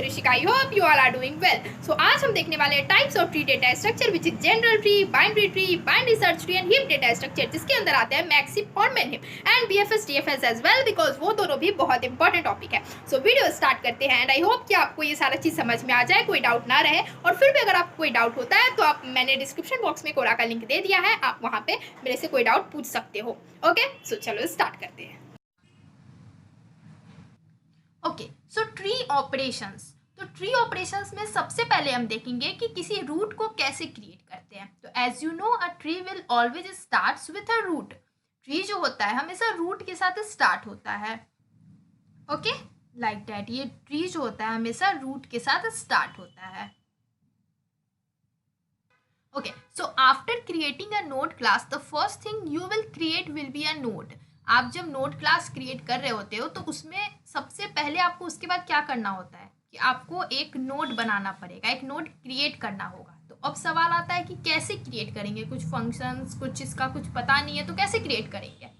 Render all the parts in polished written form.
Rishika, I hope you all are doing well. So आज हम देखने वाले हैं types of tree data structure which is general tree, binary search tree and heap data structure, जिसके अंदर आते हैं मैक्सिम और min heap and BFS DFS as well, because वो दोनों भी बहुत इंपॉर्टेंट टॉपिक है। सो वीडियो स्टार्ट करते हैं एंड आई होप कि आपको ये सारा चीज़ समझ में आ जाए, कोई डाउट ना रहे। और फिर भी अगर आपको कोई डाउट होता है तो मैंने डिस्क्रिप्शन बॉक्स में कोरा का लिंक दे दिया है, आप वहाँ पे मेरे से कोई डाउट पूछ सकते हो। ओके, सो चलो स्टार्ट करते हैं। ओके, सो ट्री ऑपरेशंस। तो ट्री ऑपरेशंस में सबसे पहले हम देखेंगे कि किसी रूट को कैसे क्रिएट करते हैं। तो as you know, a tree will always starts with a root. Tree जो होता है हमेशा रूट के साथ स्टार्ट होता है। Okay, like that. ये ट्री जो होता है हमेशा रूट के साथ स्टार्ट होता है। Okay, so after creating a node class, the first thing you will create will be a node. आप जब नोड क्लास क्रिएट कर रहे होते हो तो उसमें सबसे पहले आपको उसके बाद क्या करना होता है कि आपको एक नोड बनाना पड़ेगा, एक नोड क्रिएट करना होगा। तो अब सवाल आता है कि कैसे क्रिएट करेंगे, कुछ फंक्शंस, कुछ इसका कुछ पता नहीं है तो कैसे क्रिएट करेंगे।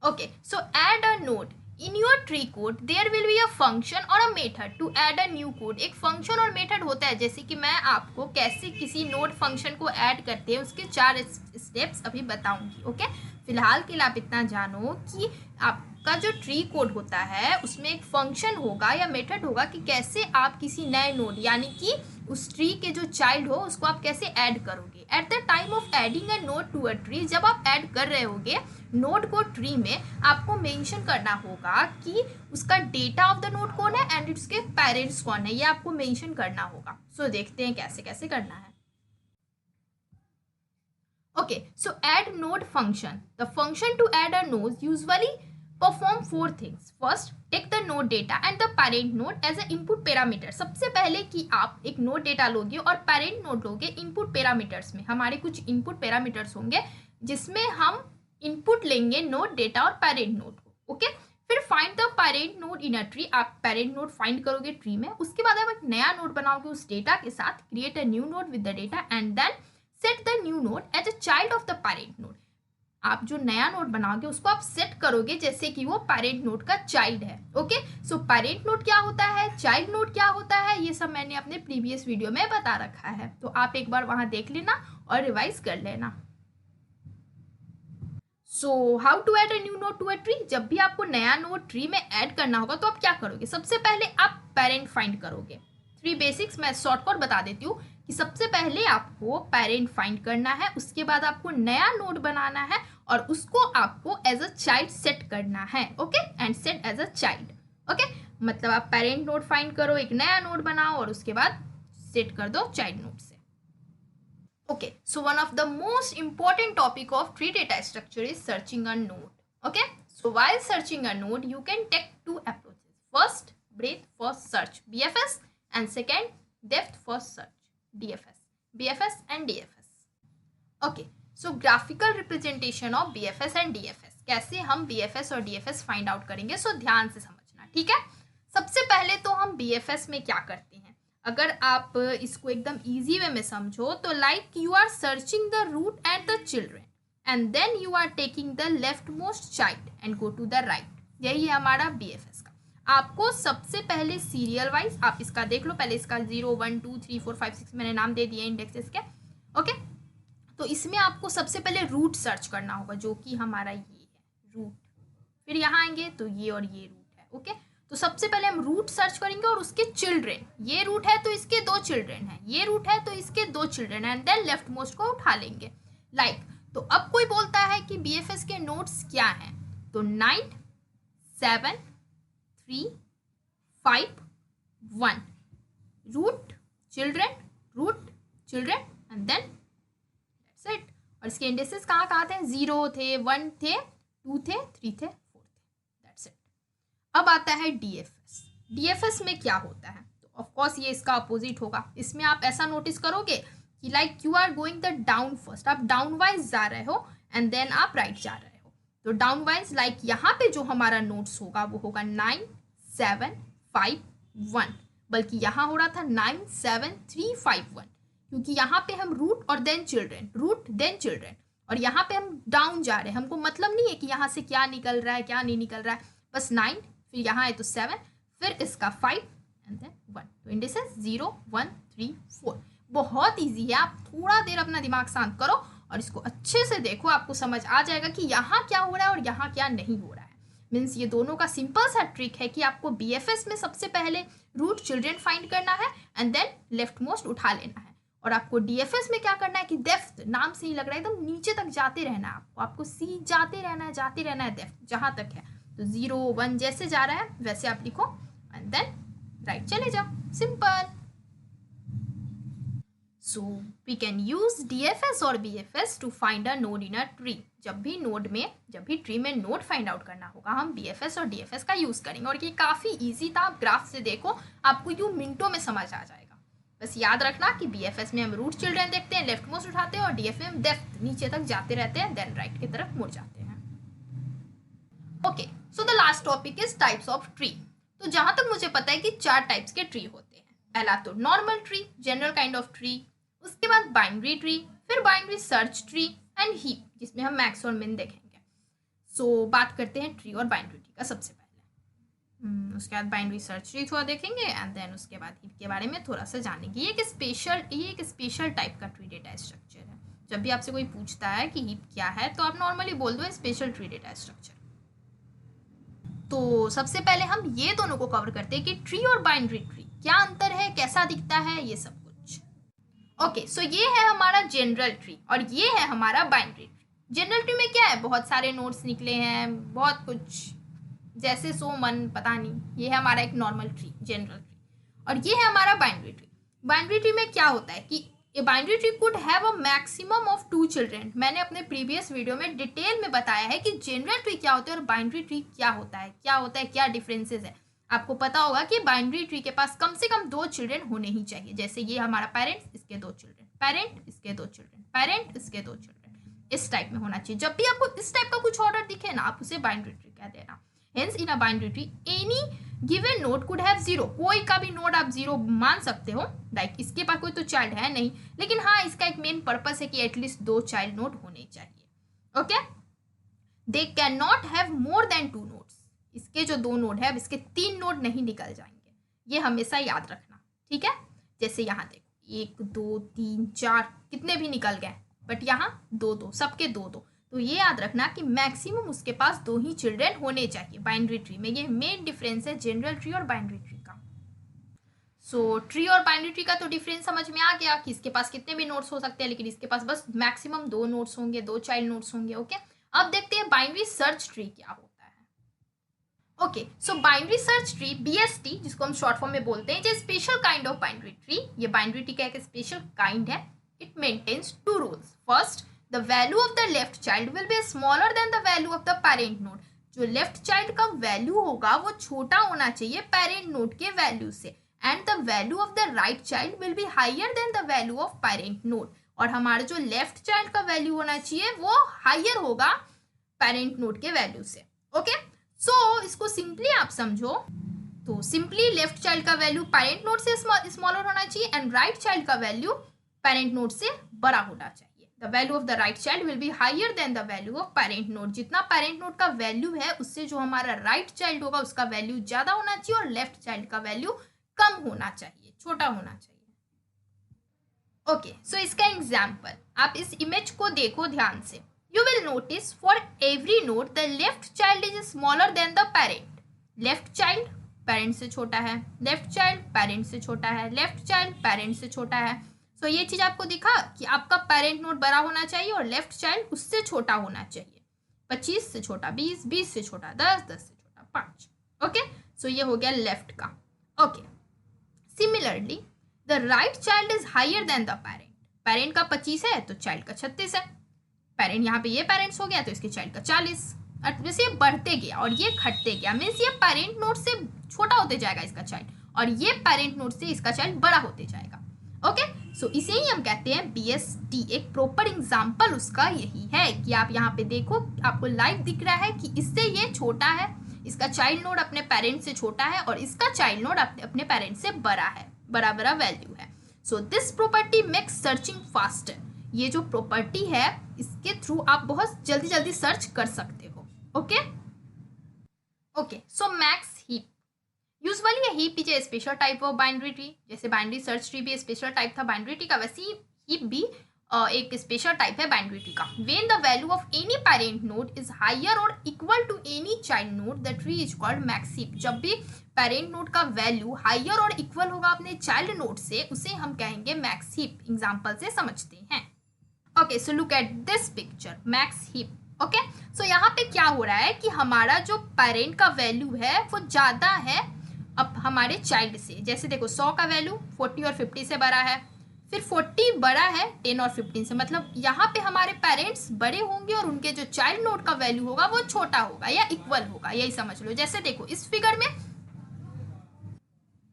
Okay, so add a node in your tree code, there will be a function और a method to add a new code. एक फंक्शन और मेथड होता है, जैसे कि मैं आपको कैसे किसी नोड फंक्शन को ऐड करते हैं उसके 4 स्टेप्स अभी बताऊंगी। ओके, फिलहाल के लिए आप इतना जानो कि आपका जो ट्री कोड होता है उसमें एक फंक्शन होगा या मेथड होगा कि कैसे आप किसी नए नोड यानी कि उस ट्री के जो चाइल्ड हो उसको आप कैसे ऐड करोगे। At the time of adding a node to a tree, जब आप ऐड कर रहे होगे नोड को ट्री में, आपको मेंशन करना होगा कि उसका डेटा ऑफ द नोड कौन है एंड उसके पेरेंट्स कौन है, ये आपको मेंशन करना होगा। सो देखते हैं कैसे कैसे करना है। Okay, so add node function. The function to add a node usually perform 4 things. First, take the node data and the parent node as an input parameter. सबसे पहले कि आप एक node data लोगे और parent node लोगे input parameters में, हमारे कुछ input parameters होंगे जिसमें हम input लेंगे node data और parent node को। Okay? फिर find the parent node in a tree, आप पेरेंट नोड फाइंड करोगे ट्री में। उसके बाद आप एक नया नोड बनाओगे उस डेटा के साथ, create a new node with the data and then set the new node as a child of the parent node. आप जो नया नोड बनाओगे उसको आप सेट करोगे जैसे कि वो पेरेंट नोड का चाइल्ड है। ओके, सो पेरेंट नोड क्या होता है, चाइल्ड नोड क्या होता है, ये सब मैंने अपने प्रीवियस वीडियो में बता रखा है, तो आप एक बार वहां देख लेना और रिवाइज कर लेना। So how to add a new node to a tree. जब भी आपको नया नोड ट्री में ऐड करना होगा तो आप क्या करोगे, सबसे पहले आप पेरेंट फाइंड करोगे। 3 बेसिक्स मैं शॉर्टकट बता देती हूँ कि सबसे पहले आपको पेरेंट फाइंड करना है, उसके बाद आपको नया नोड बनाना है और उसको आपको एज अ चाइल्ड सेट करना है। Okay, and set as a child. Okay, मतलब आप पेरेंट नोड फाइंड करो, एक नया नोड बनाओ और उसके बाद सेट कर दो चाइल्ड नोड से। Okay, so one of the most important topic of tree data structure is searching a node. Okay, so while searching a node, you can take 2 approaches. First, breadth first search, BFS, and second, depth first search, DFS. BFS and DFS. Okay, so graphical representation of BFS and DFS. कैसे हम BFS और DFS find out करेंगे, so ध्यान से समझना, ठीक है। सबसे पहले तो हम BFS में क्या करते हैं, अगर आप इसको एकदम इजी वे में समझो तो like you are searching the root at the children and then you are taking the left most child and go to the right. यही है हमारा BFS का। आपको सबसे पहले सीरियल वाइज आप इसका देख लो, पहले इसका 0 1 2 3 4 5 6 मैंने नाम दे दिए इंडेक्सेस के। ओके, तो इसमें आपको सबसे पहले रूट सर्च करना होगा जो कि हमारा ये है रूट। फिर यहाँ आएंगे तो ये और ये रूट है। ओके, तो सबसे पहले हम रूट सर्च करेंगे और उसके चिल्ड्रेन, ये रूट है तो इसके 2 चिल्ड्रेन हैं, ये रूट है तो इसके 2 children and then left most को उठा लेंगे। लाइक तो अब कोई बोलता है कि BFS के नोड्स क्या हैं, तो 9 7 3 5 1 root children and then that's it. और इसके इंडेक्सेस कहाँ कहाँ थे, 0 थे, 1 थे, 2 थे, 3 थे, 4 थे, दैट्स इट। अब आता है DFS। DFS में क्या होता है, तो ऑफ कोर्स ये इसका अपोजिट होगा। इसमें आप ऐसा नोटिस करोगे कि like you are going the down first, आप डाउन वाइज जा रहे हो एंड देन आप राइट जा रहे हो। तो डाउन वाइज लाइक यहाँ पे जो हमारा नोट्स होगा वो होगा 9 7 5 1, बल्कि यहाँ हो रहा था 9 7 3 5 1, क्योंकि यहाँ पे हम रूट और देन चिल्ड्रेन, और यहाँ पे हम डाउन जा रहे हैं, हमको मतलब नहीं है कि यहाँ से क्या निकल रहा है क्या नहीं निकल रहा है, बस 9, फिर यहाँ है तो 7, फिर इसका 5 एंड देन 1। तो इंडिसेस 0 1 3 4। बहुत ईजी है, आप थोड़ा देर अपना दिमाग शांत करो और इसको अच्छे से देखो, आपको समझ आ जाएगा कि यहाँ क्या हो रहा है और यहाँ क्या नहीं हो रहा है। मीन्स ये दोनों का सिंपल सा ट्रिक है कि आपको बीएफएस में सबसे पहले रूट चिल्ड्रन फाइंड करना है एंड देन लेफ्ट मोस्ट उठा लेना है, और आपको डीएफएस में क्या करना है कि डेप्थ, नाम से ही लग रहा है एकदम नीचे तक जाते रहना है, आपको सी जाते रहना है डेप्थ जहाँ तक है। तो 0 1 जैसे जा रहा है वैसे आप लिखो एंड देन राइट चले जाओ, simple. So we can use DFS और BFS to find a node in a tree। जब भी ट्री में नोड फाइंड आउट करना होगा हम BFS और DFS का यूज करेंगे, और ये काफी इजी था, आप ग्राफ से देखो आपको यूं मिनटों में समझ आ जाएगा। बस याद रखना कि BFS में हम रूट चिल्ड्रन देखते हैं, लेफ्ट मोस्ट उठाते हैं, और DFS में हम डेप्थ नीचे तक जाते रहते हैं, देन राइट की तरफ मुड़ जाते हैं। Okay, so the last topic is types of tree. तो जहां तक मुझे पता है कि 4 टाइप्स के ट्री होते हैं। पहला तो normal tree, general kind of tree, उसके बाद बाइनरी ट्री, फिर binary search tree and heap, जिसमें हम मैक्स और मिन देखेंगे। सो बात करते हैं ट्री और बाइनरी ट्री का सबसे पहले। उसके बाद बाइनरी सर्च ट्री थोड़ा देखेंगे एंड देन उसके बाद हीप के बारे में थोड़ा सा जानेंगे। ये एक स्पेशल टाइप का ट्री डेटा स्ट्रक्चर है। जब भी आपसे कोई पूछता है कि हीप क्या है तो आप नॉर्मली बोल दो स्पेशल ट्री डेटा स्ट्रक्चर। तो सबसे पहले हम ये दोनों को कवर करते हैं कि ट्री और बाइनरी ट्री क्या अंतर है, कैसा दिखता है, ये सब। ओके, सो ये है हमारा जनरल ट्री और ये है हमारा बाइनरी ट्री। जनरल ट्री में क्या है, बहुत सारे नोड्स निकले हैं, बहुत कुछ जैसे सो मन पता नहीं। ये है हमारा एक नॉर्मल ट्री, जनरल ट्री, और ये है हमारा बाइनरी ट्री। बाइनरी ट्री में क्या होता है कि a binary tree could have a maximum of 2 children. मैंने अपने प्रीवियस वीडियो में डिटेल में बताया है कि जनरल ट्री क्या होता है और बाइनरी ट्री क्या होता है, क्या डिफरेंसेस है। आपको पता होगा कि बाइनरी ट्री के पास कम से कम 2 चिल्ड्रन होने ही चाहिए। जैसे ये हमारा पेरेंट्स, इसके 2 चिल्ड्रन, पेरेंट इसके 2 चिल्ड्रन, पेरेंट इसके 2 चिल्ड्रन, इस टाइप में होना चाहिए। जब भी आपको इस टाइप का कुछ ऑर्डर दिखे ना, आप उसे बाइनरी ट्री कह देना। Hence in a binary tree any given node could have 0। कोई का भी नोड आप 0 मान सकते हो। लाइक इसके पास कोई तो चाइल्ड है नहीं, लेकिन हाँ इसका एक मेन पर्पस है कि एटलीस्ट 2 चाइल्ड नोड होने चाहिए। Okay, they can not have more than 2 nodes. इसके जो 2 नोड है, अब इसके 3 नोड नहीं निकल जाएंगे, ये हमेशा याद रखना, ठीक है। जैसे यहाँ देखो 1 2 3 4 कितने भी निकल गए, बट यहाँ 2 2 सबके 2 2। तो ये याद रखना कि मैक्सिमम उसके पास 2 ही चिल्ड्रन होने चाहिए बाइनरी ट्री में। ये मेन डिफरेंस है जनरल ट्री और बाइनरी ट्री का। सो ट्री और बाइनरी ट्री का तो डिफरेंस समझ में आ गया कि इसके पास कितने भी नोड्स हो सकते हैं, लेकिन इसके पास बस मैक्सिमम 2 नोड्स होंगे, 2 चाइल्ड नोड्स होंगे। ओके, अब देखते हैं बाइनरी सर्च ट्री क्या होता है। Okay, so binary search tree BST, जिसको हम शॉर्ट फॉर्म में बोलते हैं, special kind of binary tree. ये बाइनरी ट्री का एक स्पेशल काइंड है। It maintains 2 rules. First, the value of the left child will be smaller than the value of the parent node. जो left child का value होगा वो छोटा होना चाहिए पेरेंट नोड के वैल्यू से, and the value of the right child will be higher than the value of parent node. और हमारा जो लेफ्ट चाइल्ड का वैल्यू होना चाहिए वो हायर होगा पेरेंट नोड के वैल्यू से। ओके, सो इसको सिंपली आप समझो तो सिंपली लेफ्ट चाइल्ड का वैल्यू पेरेंट नोड से स्मॉलर होना चाहिए एंड राइट चाइल्ड का वैल्यू पेरेंट नोड से बड़ा होना चाहिए। The value of the right child will be higher than the value of parent node. जितना पेरेंट नोड का वैल्यू है उससे जो हमारा राइट चाइल्ड होगा उसका वैल्यू ज्यादा होना चाहिए और लेफ्ट चाइल्ड का वैल्यू कम होना चाहिए, छोटा होना चाहिए। ओके, सो इसका एग्जाम्पल आप इस इमेज को देखो ध्यान से। You will notice for every node the left child is smaller than the parent. Left child parent से छोटा है, left child parent से छोटा है, left child parent से छोटा है। So ये चीज आपको दिखा कि आपका पेरेंट नोड बड़ा होना चाहिए और लेफ्ट चाइल्ड उससे छोटा होना चाहिए। 25 से छोटा 20, 20 से छोटा 10, 10 से छोटा 5। ओके, सो ये हो गया लेफ्ट का। Okay, similarly the right child is higher than the parent. Parent का 25 है तो चाइल्ड का 36 है। पेरेंट यहाँ पे ये पेरेंट्स हो गया तो इसके चाइल्ड का 40। जैसे ये बढ़ते गया और ये घटते गया, मीन्स ये पेरेंट नोड से छोटा होते जाएगा इसका चाइल्ड, और ये पेरेंट नोड से इसका चाइल्ड बड़ा होते जाएगा। ओके, सो इसे ही हम कहते हैं BST। एक प्रॉपर एग्जाम्पल उसका यही है कि आप यहाँ पे देखो, आपको लाइव दिख रहा है कि इससे ये छोटा है, इसका चाइल्ड नोड अपने पेरेंट से छोटा है और इसका चाइल्ड नोड अपने पेरेंट से बड़ा है, बड़ा बड़ा वैल्यू है। So this property makes searching faster. ये जो प्रॉपर्टी है इसके थ्रू आप बहुत जल्दी जल्दी सर्च कर सकते हो। Okay, okay, so max heap. Usually a heap is a special type of binary tree, जैसे बाइनरी सर्च ट्री भी स्पेशल टाइप था बाइनरी ट्री का, वैसे ही हीप भी एक स्पेशल टाइप है बाइनरी ट्री का. When the value of any parent node is higher or equal to any child node, the tree is called max heap. जब भी पेरेंट नोड का वैल्यू हायर और इक्वल होगा अपने चाइल्ड नोड से, उसे हम कहेंगे मैक्स हीप. एग्जांपल से समझते हैं. Okay, so look at this picture, max heap. Okay, so यहाँ पे क्या हो रहा है कि हमारा जो पेरेंट का वैल्यू है वो ज़्यादा है अब हमारे चाइल्ड से. जैसे देखो 100 का वैल्यू 40 और 50 से बड़ा है, फिर 40 बड़ा है 10 और 15 से. मतलब यहाँ पे हमारे पेरेंट्स बड़े होंगे और उनके जो चाइल्ड नोड का वैल्यू होगा वो छोटा होगा या इक्वल होगा, यही समझ लो. जैसे देखो इस फिगर में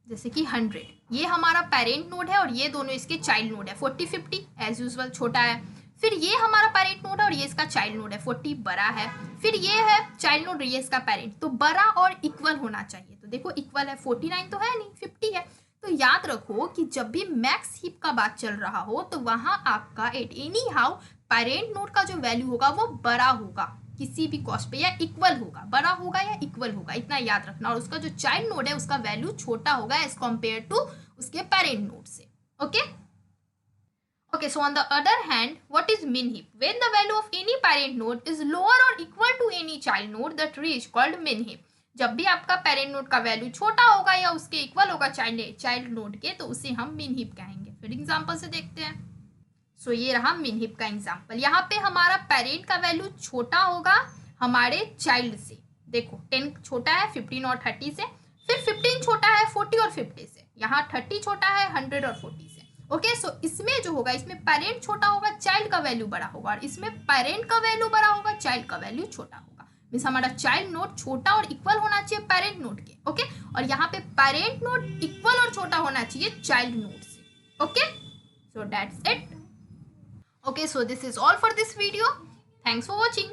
जैसे कि 100 ये हमारा पेरेंट नोड है और ये दोनों इसके चाइल्ड नोड है. 40 50 एज यूजुअल छोटा है. फिर ये हमारा पेरेंट नोड है और ये इसका चाइल्ड नोड है. 40 बड़ा है, फिर ये है चाइल्ड नोड, ये इसका पेरेंट. तो बड़ा और इक्वल होना चाहिए. तो देखो इक्वल है, 49 तो है नहीं, 50 है. तो याद रखो कि जब भी मैक्स हीप का बात चल रहा हो तो वहां आपका at any how parent node का जो वैल्यू होगा वो बड़ा होगा किसी भी कॉस्ट पे, या इक्वल होगा. बड़ा होगा या इक्वल होगा, इतना याद रखना. और उसका जो चाइल्ड नोड है उसका वैल्यू छोटा होगा एज कम्पेयर टू उसके पेरेंट नोड से. Okay okay, so on the other hand what is min heap? When the value of any parent node is lower और equal to any child node, the tree is called min heap. जब भी आपका parent node का value छोटा होगा या उसके equal होगा चाइल्ड नोड के, तो उसे हम मिन हीप कहेंगे. फिर एग्जांपल से देखते हैं. सो ये रहा मिन हीप का एग्जांपल. यहाँ पे हमारा पेरेंट का वैल्यू छोटा होगा हमारे चाइल्ड से. देखो 10 छोटा है 15 और 30 से, फिर 15 छोटा है 40 और 50 से, यहाँ 30 छोटा है 100 और 40 से. ओके, सो इसमें जो होगा, इसमें पेरेंट छोटा होगा चाइल्ड का वैल्यू बड़ा होगा, और इसमें पेरेंट का वैल्यू बड़ा होगा चाइल्ड का वैल्यू छोटा होगा. मीन्स हमारा चाइल्ड नोड छोटा और इक्वल होना चाहिए पेरेंट नोड के. ओके, और यहाँ पे पेरेंट नोड इक्वल और छोटा होना चाहिए चाइल्ड नोड से. Okay, so that's it. Okay, so this is all for this video. Thanks for watching.